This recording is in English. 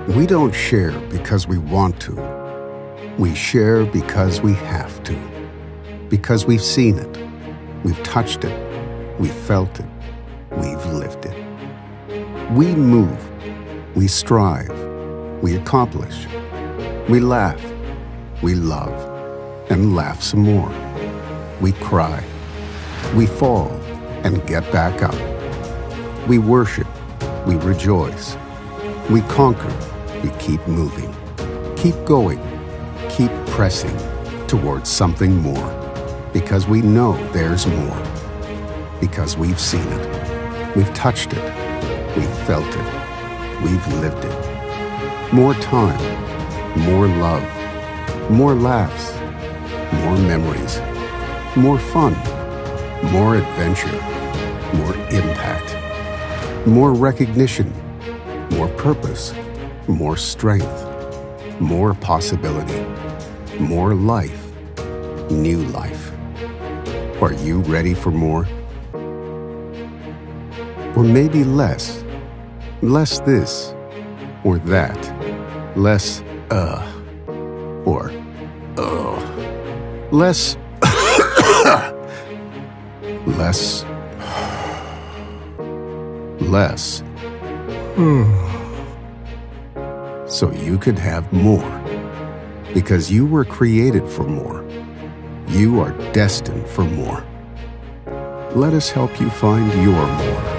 We don't share because we want to. We share because we have to. Because we've seen it, we've touched it, we've felt it, we've lived it. We move, we strive, we accomplish, we laugh, we love, and laugh some more. We cry, we fall, and get back up. We worship, we rejoice, we conquer, we keep moving, keep going, keep pressing towards something more, because we know there's more, because we've seen it, we've touched it, we've felt it, we've lived it. More time, more love, more laughs, more memories, more fun, more adventure, more impact, more recognition, more purpose, more strength, more possibility, more life, new life. Are you ready for more? Or maybe less. Less this or that. Less or less less less so you could have more, because you were created for more. You are destined for more. Let us help you find your more.